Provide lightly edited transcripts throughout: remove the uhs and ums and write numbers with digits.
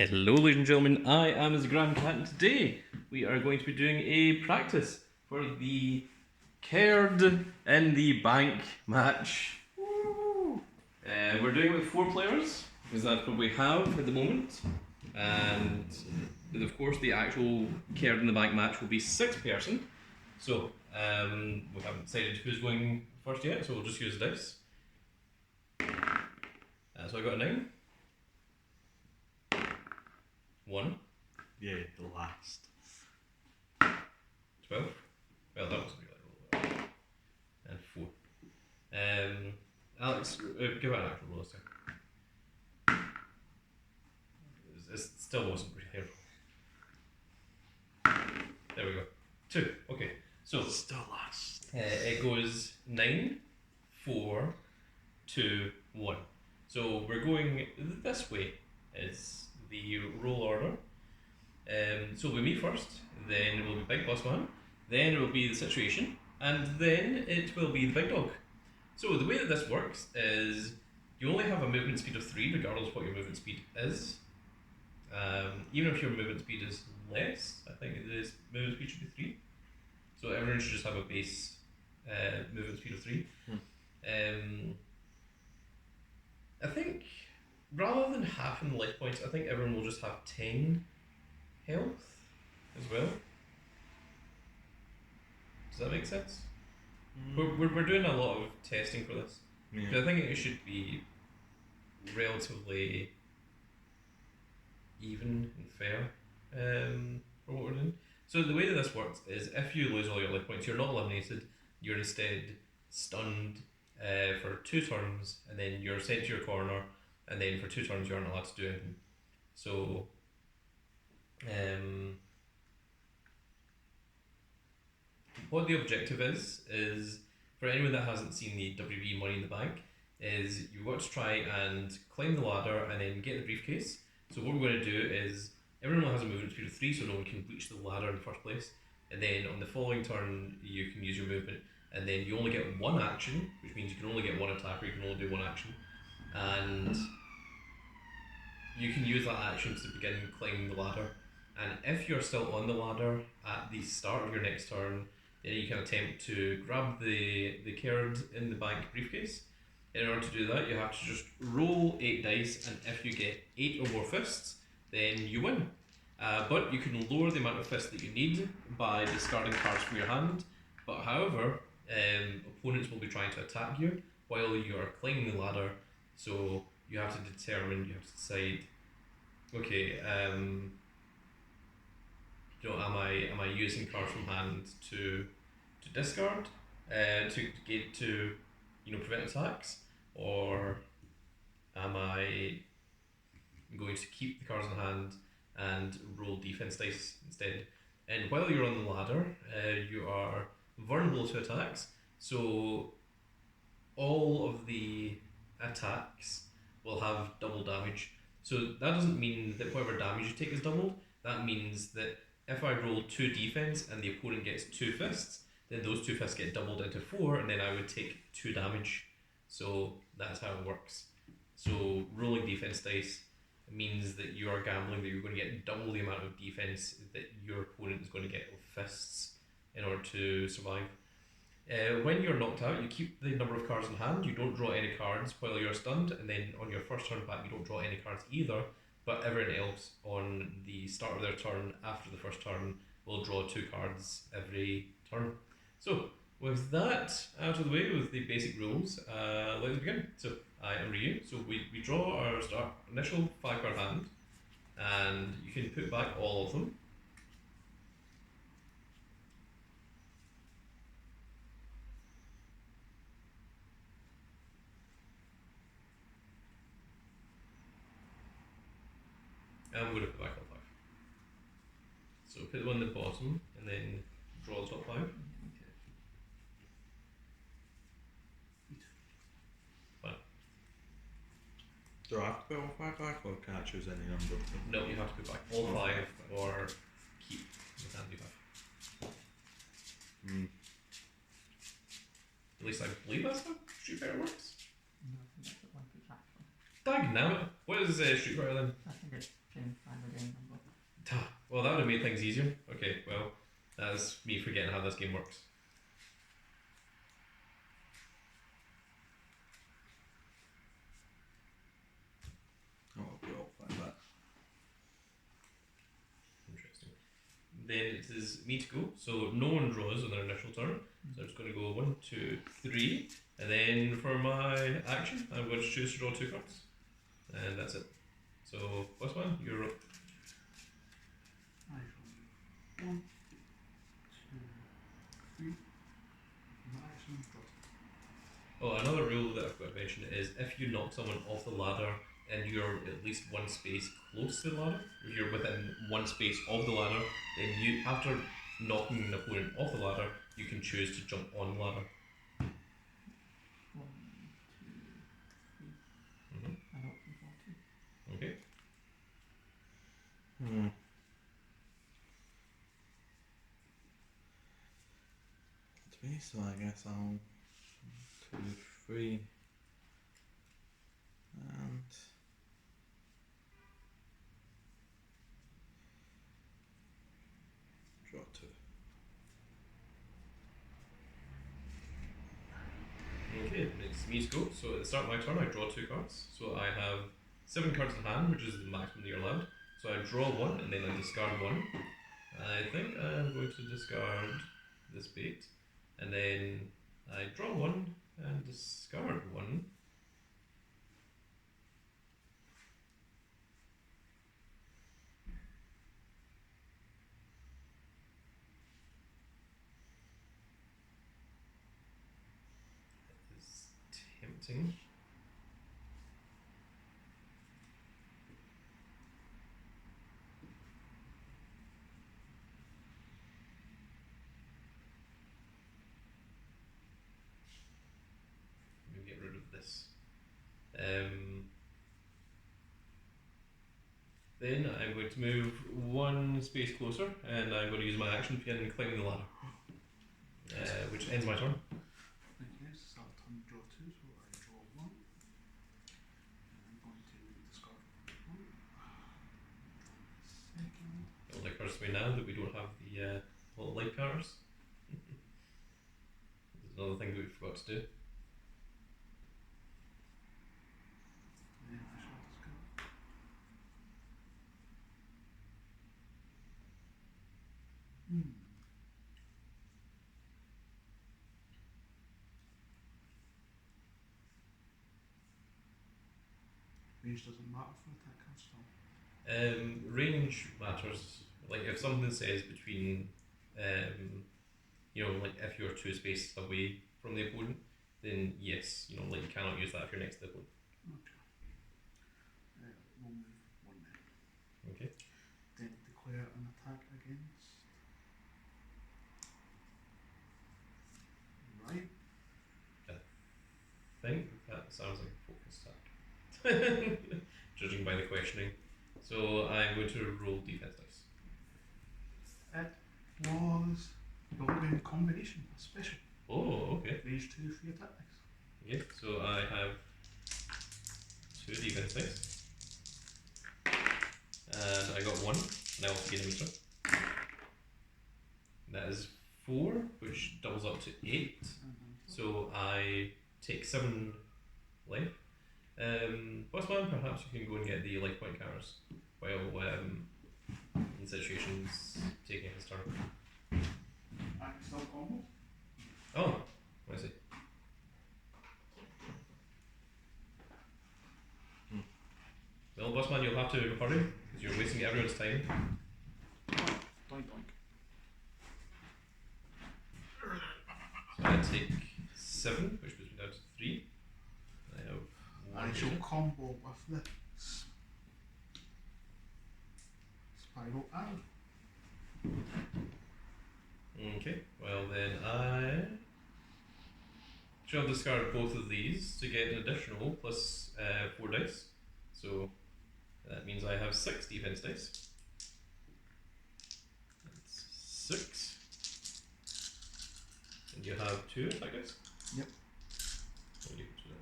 Hello ladies and gentlemen, I am his Grand Cat and today we are going to be doing a practice for the Kerd in the bank match. We're doing it with 4 players, because that's what we have at the moment. And of course the actual Kerd in the bank match will be 6 person. So we haven't decided who's going first yet, so we'll just use dice. So I got a 9. 1. Yeah, the last. 12. Well, that wasn't really roll. And 4. Alex, give it an actual roll this time. It still wasn't really roll. There we go. 2. Okay, so Still last. it goes 9, 4, 2, 1. So we're going this way is the roll order. So it'll be me first, then it will be Big Boss Man, then it will be the situation, and then it will be the big dog. So the way that this works is you only have a movement speed of 3 regardless of what your movement speed is. Even if your movement speed is less, I think the movement speed should be 3. So everyone should just have a base movement speed of 3. I think rather than half in life points, I think everyone will just have 10 health as well. Does that make sense? We're doing a lot of testing for this. Yeah. I think it should be relatively even and fair for what we're doing. So the way that this works is if you lose all your life points, you're not eliminated, you're instead stunned for 2 turns, and then you're sent to your corner, and then for 2 turns you aren't allowed to do anything. So what the objective is for anyone that hasn't seen the WB Money in the Bank, is you've got to try and climb the ladder and then get the briefcase. So what we're going to do is everyone has a movement speed of 3, so no one can breach the ladder in the first place. And then on the following turn, you can use your movement, and then you only get 1 action, which means you can only get 1 attack, or you can only do 1 action. And you can use that action to begin climbing the ladder. And if you're still on the ladder at the start of your next turn, then you can attempt to grab the Kerd in the bank briefcase. In order to do that, you have to just roll 8 dice, and if you get 8 or more fists, then you win. But you can lower the amount of fists that you need by discarding cards from your hand. But however, opponents will be trying to attack you while you are climbing the ladder. So you have to decide, okay, am I using cards from hand to discard to prevent attacks, or am I going to keep the cards in hand and roll defense dice instead? And while you're on the ladder, you are vulnerable to attacks, so all of the attacks will have double damage. So that doesn't mean that whatever damage you take is doubled. That means that if I roll 2 defense and the opponent gets 2 fists, then those 2 fists get doubled into 4, and then I would take 2 damage. So that's how it works. So rolling defense dice means that you are gambling that you're going to get double the amount of defense that your opponent is going to get with fists in order to survive. When you're knocked out, you keep the number of cards in hand. You don't draw any cards while you're stunned, and then on your first turn back you don't draw any cards either, but everyone else on the start of their turn after the first turn will draw 2 cards every turn. So with that out of the way, with the basic rules, let's begin. So I am Ryu, so we draw our initial 5 card hand, and you can put back all of them. And we're going to put back all 5. So put the one at the bottom and then draw the top 5. Fine. Do I have to put all 5 back, or can I choose any number of them? No, you have to put back all 5 or keep the hand you have. At least I believe that's how Street Fighter works. No, I think that's what one puts back from. Dag nabbit. What is Street Fighter then? I think it's Gen 5. Well, that would have made things easier. Okay, well, that's me forgetting how this game works. Oh, we'll find that. Interesting. Then it is me to go. So no one draws on their initial turn. So I'm just going to go 1, 2, 3. And then for my action, I'm going to choose to draw 2 cards. And that's it. So, plus 1, you're up. I shall 1, 2, 3. My action draw. Oh, another rule that I've got to mention is if you knock someone off the ladder and you're at least one space close to the ladder, if you're within one space of the ladder, then you, after knocking an opponent off the ladder, you can choose to jump on the ladder. 1, 2, 3. Mhm. And up to 40. Okay. It's me, so I guess I'll 2, 3, and draw 2. Okay, it's me to go. So at the start of my turn, I draw 2 cards. So I have 7 cards in hand, which is the maximum that you're allowed. So I draw 1 and then I discard 1. I think I'm going to discard this bait. And then I draw 1 and discard 1. It's tempting. Let me get rid of this. Then I'm going to move 1 space closer and I'm going to use my action pin and climb the ladder. Which ends my turn. Yes, I'll turn draw 2, so I draw 1. And I'm going to discard 1. Second. It only occurs to me now that we don't have the little light counters. There's another thing that we forgot to do. Then I shall discard. Range doesn't matter for attack cards still. Range matters. Like if something says between, like if you're 2 spaces away from the opponent, then yes, like you cannot use that if you're next to the opponent. Okay. We'll move 1 then. Okay. Then declare an attack against. Right. I think that sounds like a focus attack. Judging by the questioning. So I'm going to roll defense dice. It was building combination, a special. Oh, okay. Range 2 free attack dice. Okay, so I have 2 defense dice. And I got 1, and I also gain a meter. That is 4, which doubles up to 8. So I take 7 life. Bossman, perhaps you can go and get the life point counters while in situations taking his turn. I can still combo. Oh, I see. Well, Bossman, you'll have to hurry because you're wasting everyone's time. Doink doink. So I take 7, which puts me down to 3. I have 1 I shall meter. combo with the spiral arrow. Okay, well then I shall discard both of these to get an additional plus 4 dice. So that means I have 6 defense dice. That's 6. And you have 2 attack dice? Yep. I'll give it to them.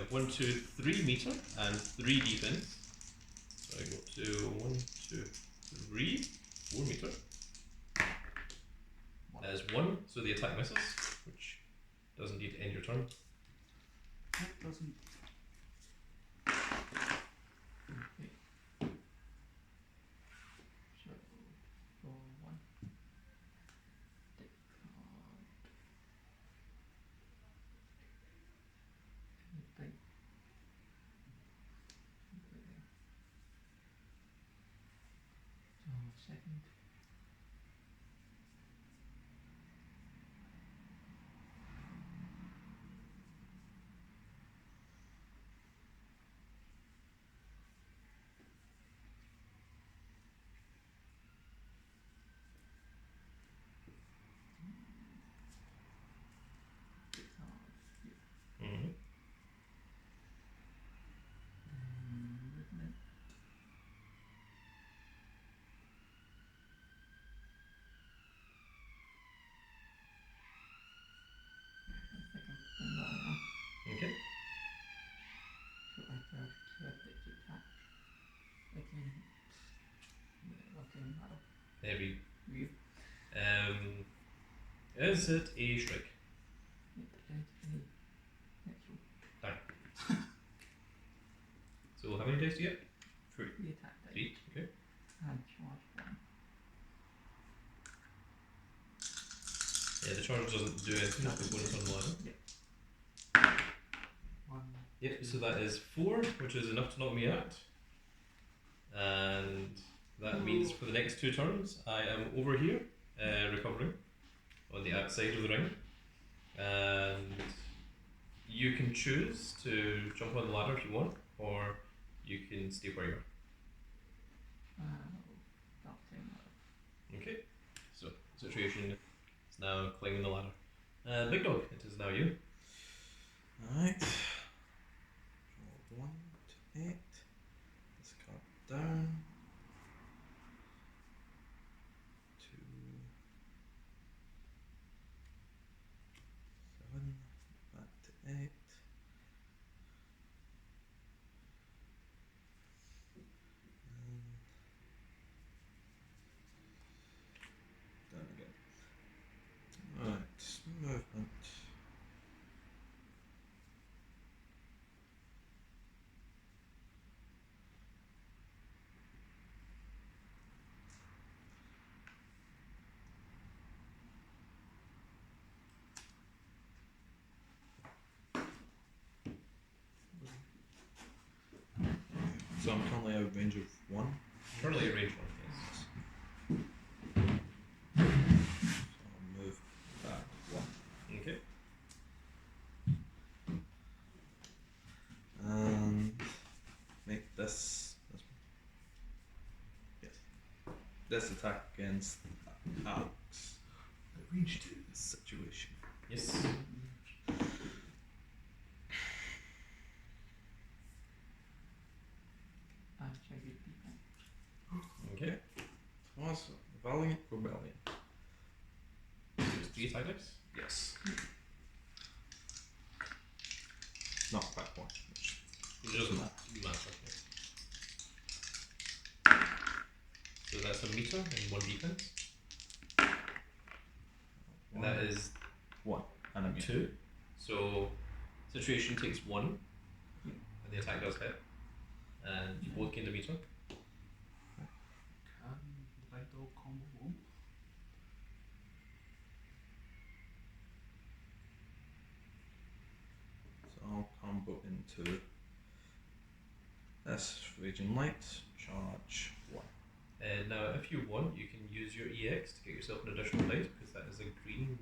1, 1, 2, 3 meter and 3 defense. So I go to 1, 2, 3, 4 meter. That is 1, so the attack misses, which does indeed end your turn. It doesn't. Okay. So, roll 1. Take card. Everything. So, second. Take card. Mm-hmm. Movement. I think I'm putting that on. Okay. So I third credit attack against the looking model. Heavy. You. Is it a strike? It is a natural. So how many dice do you get? The attack dice. 3. Okay. And charge 1. Yeah, the charge doesn't do anything. It's the bonus on 1. 1. Yep. So that is 4, which is enough to knock me out. And that means for the next 2 turns, I am over here, recovering on the outside of the ring. And you can choose to jump on the ladder if you want, or you can stay where you are. That thing. Okay, so situation is now climbing the ladder. Big Dog, it is now you. Alright. Roll 1 to 8. This card down. 2, 7. Back to 8. Down again. Right, movement. So I'm currently out of range of 1. Currently at range 1, yes. So I'll move back 1. Okay. And make this yes. This attack against Alex Range 2. situation. Yes. And check your defense. Okay. Was Valiant Rebellion. So it's 3 attack dice? Yes. Not back 1. It doesn't matter. So that's a meter and 1 defense. And that is 1 and a meter. 2. So situation takes 1, and the attack does hit. And you both gain a meter. Can Big Dog combo home? So I'll combo into this Raging Light, charge 1. Now, if you want, you can use your EX to get yourself an additional dice, because that is a green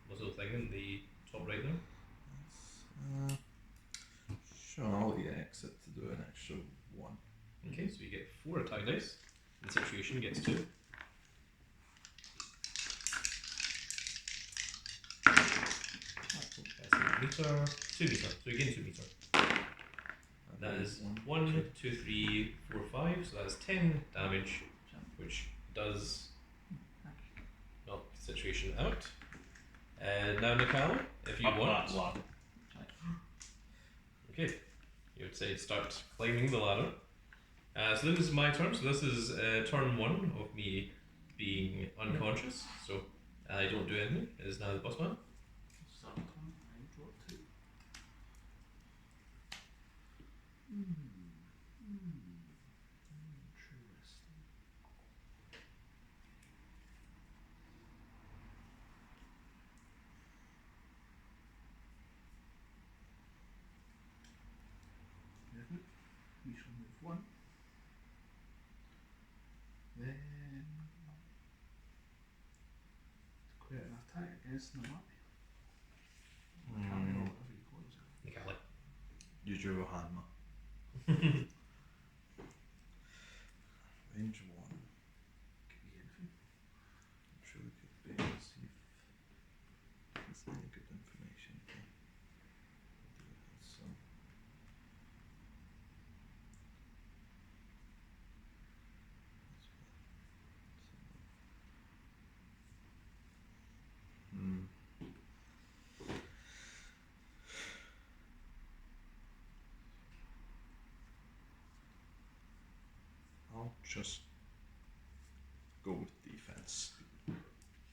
little thing in the top right there. Sure, I'll EX it to do an extra 1. Okay, so you get 4 attack dice, and the situation gets 2. That's a meter, 2 meter, so you gain 2 meter. That is 1, 2, 3, 4, 5, so that's 10 damage, which does knock the situation out. Now, Nicole, if you want. Okay. Okay, you would say start climbing the ladder. So this is my turn. So this is turn 1 of me being unconscious. So I don't do anything. It is now the boss man. Start turn, I draw 2. Interesting. Movement. We shall move 1. Then to create an attack against the map. Can't roll whatever you call it. You can't like. Use your hammer. Range 1. Could be anything. I'm sure we could be able to see if there's any good information here. We do have some. Hmm. I'll just go with defense.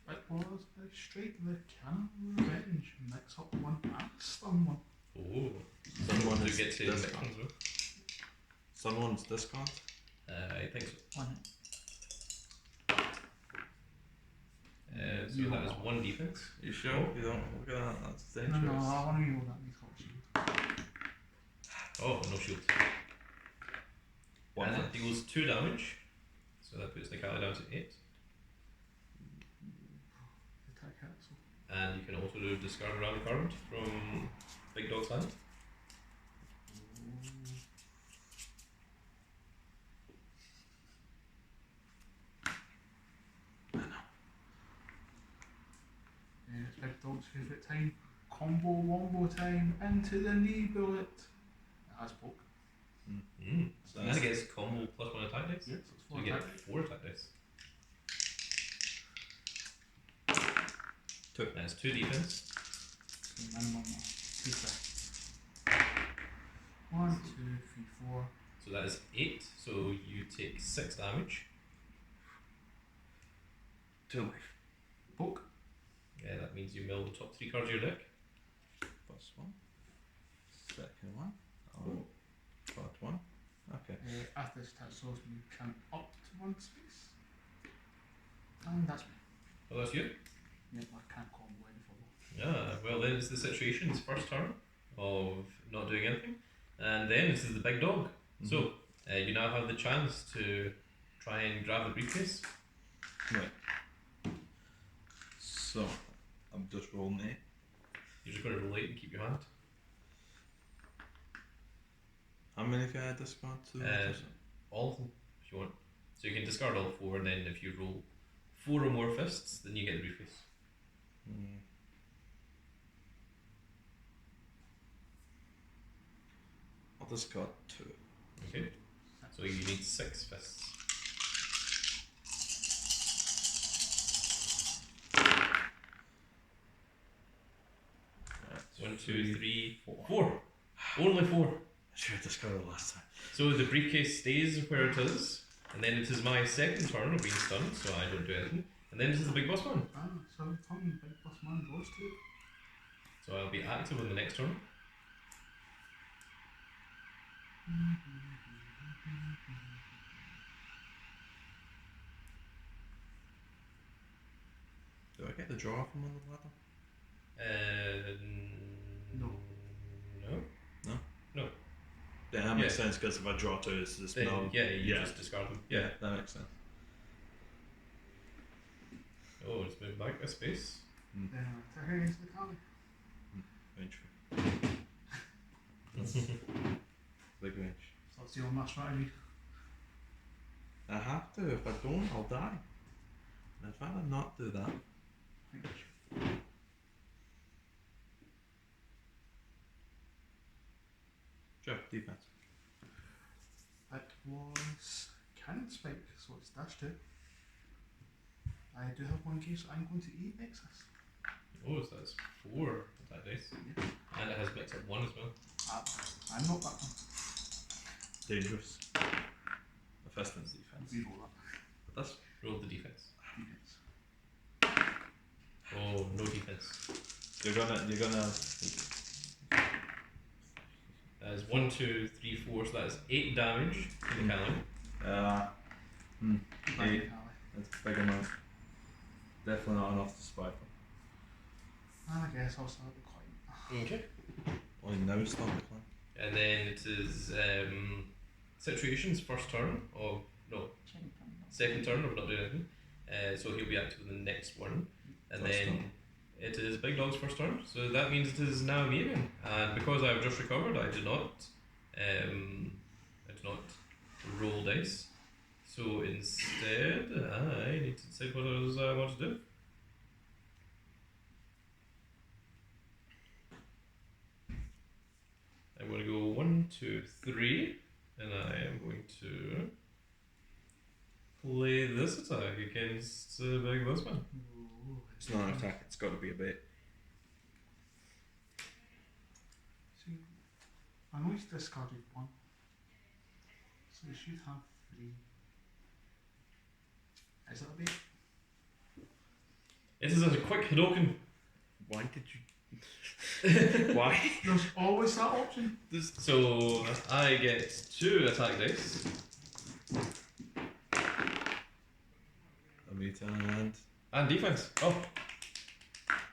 It was a straight the cannon revenge. Mix up 1 and stun 1. Oh, Someone do is get to discount. mix ones though. Someone's discount. I think so. One. So that is 1 defense. You sure? Oh. You don't look at that. That's No, dangerous. no, I want to reroll that and got shield. Oh, no shield. One and less. it deals 2 damage. So that puts the Kali down to 8. Attack cancel. And you can also do discard a random card from Big Dog's hand. It's Big Dog's favourite time. Combo wombo time into the knee bullet. As poke. Mm. So And that's- it gets combo plus 1 attack dice. Yes, it's So 4 you get attack. 4 attack dice. 2. That's 2 defense. So minimum 2 stress. 1, 2, 3, 4. So that is 8. So you take 6 damage. 2 life. Poke. Yeah, that means you mill the top 3 cards of your deck. Plus 1. Second one. Oh. Third one. Okay. After this attack source, you can up to 1 space. And that's me. Oh, that's you? Yep, I can't combo any further. Yeah, well then it's the situation's first turn of not doing anything. And then this is the big dog. Mhm. So, you now have the chance to try and grab the briefcase. Right. So, I'm just rolling 8. You're just going to roll 8 and keep your hand. How many can I discard to? All of them, if you want. So you can discard all 4, and then if you roll 4 or more fists, then you get the briefcase. Hmm. I'll discard 2. Okay? So you need 6 fists. Right. 1, 2, 3, 4. Only 4. I should have discarded last time. So the briefcase stays where it is, and then it is my second turn of being stunned, so I don't do anything. And then this is the big boss man. Ah, so come, Big Boss Man draws 2. So I'll be active on the next turn. Do I get the draw from on the ladder? No. No? Yeah, that makes Yeah. sense because if I draw 2, it's just Then, no. yeah, you yeah. just discard them. Yeah, that makes sense. Oh, it's moved back a space. Then attack against the Kali. Range. Big range. So that's your mass strategy. I have to. If I don't, I'll die. And I'd rather not do that. I think you should. Sure, defense. That was Cannon Spike, so it's dash 2. I do have 1 case, so I'm going to eat excess. Oh, so that's 4 attack dice. Yeah. And it has mix up 1 as well. I'm not that one. Dangerous. The first one's defense. Reroll that. But that's Roll the defense. Defense. Oh, no defense. you're gonna. That is 1, 2, 3, 4, so that is 8 damage to the Cali. Bang, Eight. Callie. That's a big amount. Definitely not enough to survive them. And I guess I'll start the coin. Okay. Only now it's not the clan. And then it is Situation's first turn, or no, second turn, or not doing anything. So he'll be active in the next one. And First then turn. it is Big Dog's first turn, so that means it is now me again. And because I have just recovered, I do not roll dice. So instead, I need to decide what it is I want to do. I'm going to go 1, 2, 3, and I am going to play this attack against Big Buzzman. Ooh, It's not an attack, it's got to be a bait. See, I know he's discarded 1. So he should have 3. Is that a bait? It is a quick Hadoken. Why did you. Why? There's always that option. So I get 2 attack dice. A meter and. And defense. Oh.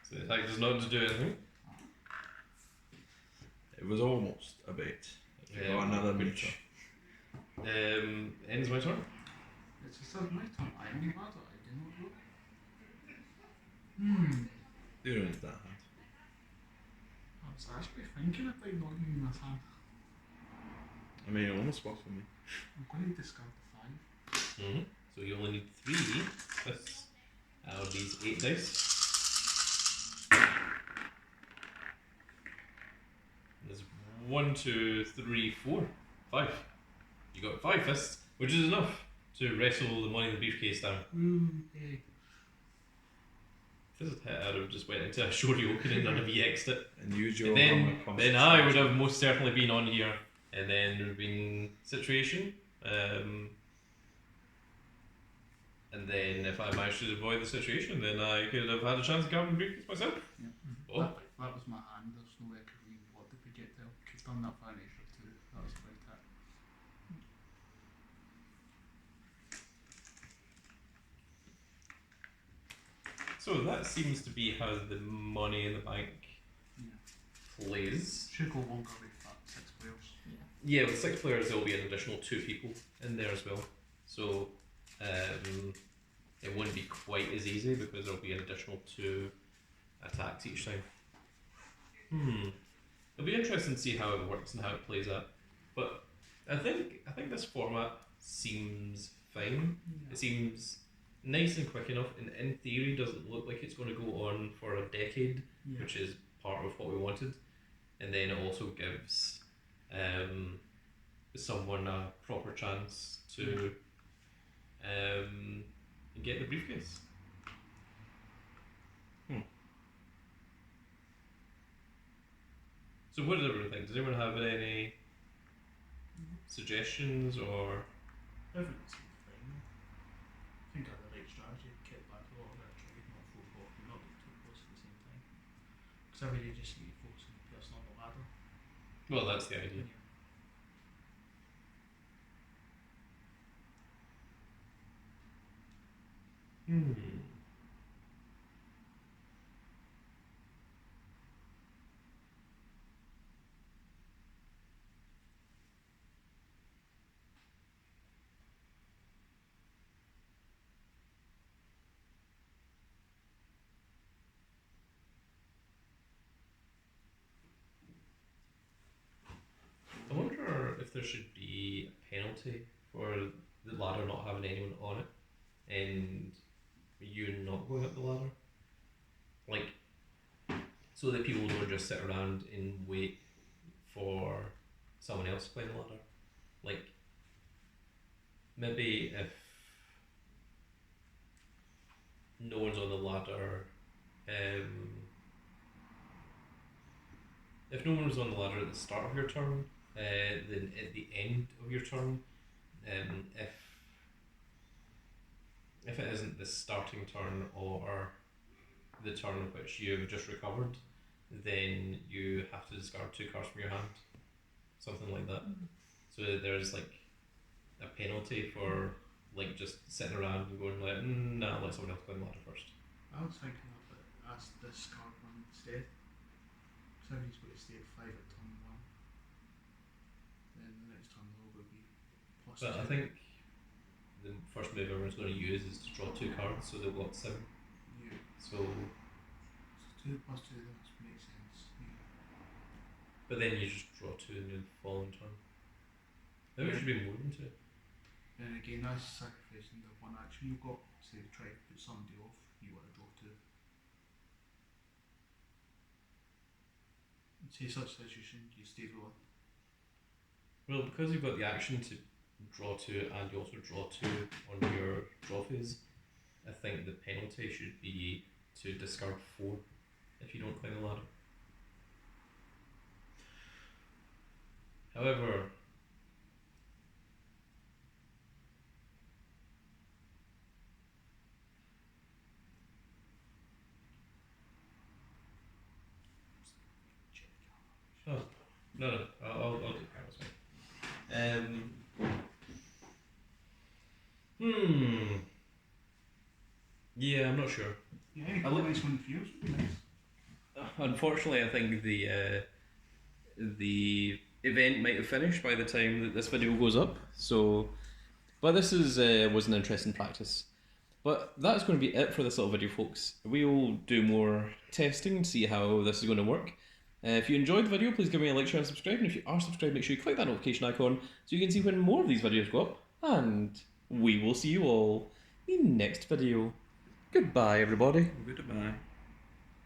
So the attack does not do anything. It was almost a bait. You got another meter. Ends my turn. It's just my turn. I am mad. I do not know. You don't need that hand. I was actually thinking about not using this hand. I mean, it almost worked for me. I'm going to discard the 5. Mm-hmm. So you only need 3 fists out of these 8 dice. There's 1, 2, 3, 4, 5. You got 5 fists, which is enough to wrestle the money in the briefcase down. Yay. If this had hit, I'd have just went into a Shoryuken and none of you X'd it. And use your And then, armor then I would have most certainly been on here. And then there would have been Situation. And then if I managed to avoid the situation, then I could have had a chance to grab and briefcase myself. Yeah. Oh. That was my hand. There's no way I could reward the projectile. Could have done that for an extra 2. That was about it. So that seems to be how the money in the bank plays. Should go longer with that 6 players. Yeah, with 6 players there will be an additional 2 people in there as well. So it wouldn't be quite as easy because there will be an additional 2 attacks each time. It'll be interesting to see how it works and how it plays out. But I think this format seems fine. It seems nice and quick enough, and in theory doesn't look like it's going to go on for a decade, which is part of what we wanted. And then it also gives someone a proper chance to get the briefcase. So what does everyone think? Does everyone have any suggestions or? Everything seems fine. I think I had the right strategy. Kept back a lot of it. Tried not full block and not get too close at the same time. Because I really just need to focus on the person on the ladder. Well, that's the idea. I wonder if there should be a penalty for the ladder not having anyone on it and you not going up the ladder. Like, so that people don't just sit around and wait for someone else to climb the ladder. Like, maybe if no one's on the ladder, if no one was on the ladder at the start of your turn, then at the end of your turn, if it isn't the starting turn or the turn in which you've just recovered, then you have to discard 2 cards from your hand, something like that. So there's like a penalty for like just sitting around and going like, nah, let someone else go on the ladder first. I was thinking of it as this card one instead. So he's got to stay at 5 at turn 1. Then the next turn will be plus But 2. I think the first move everyone's going to use is to draw 2 cards, so they've got 7. Yeah. So, So 2 plus 2, that makes sense. Yeah. but then you just draw 2 in the following turn. Maybe it should be more than 2. And again, that's sacrificing the one action you've got. Say, try to put somebody off, you want to draw 2. In say such situation, you stay rolling. Well, because you've got the action to draw 2 and you also draw 2 on your draw phase, I think the penalty should be to discard 4 if you don't climb the ladder. However, no, I'll do cards. Yeah, I'm not sure. Yeah, any nice one for you would be nice. Unfortunately, I think the event might have finished by the time that this video goes up. So, but this was an interesting practice. But that's going to be it for this little video, folks. We'll do more testing to see how this is going to work. If you enjoyed the video, please give me a like, share and subscribe. And if you are subscribed, make sure you click that notification icon so you can see when more of these videos go up. And we will see you all in the next video. Goodbye, everybody. Goodbye.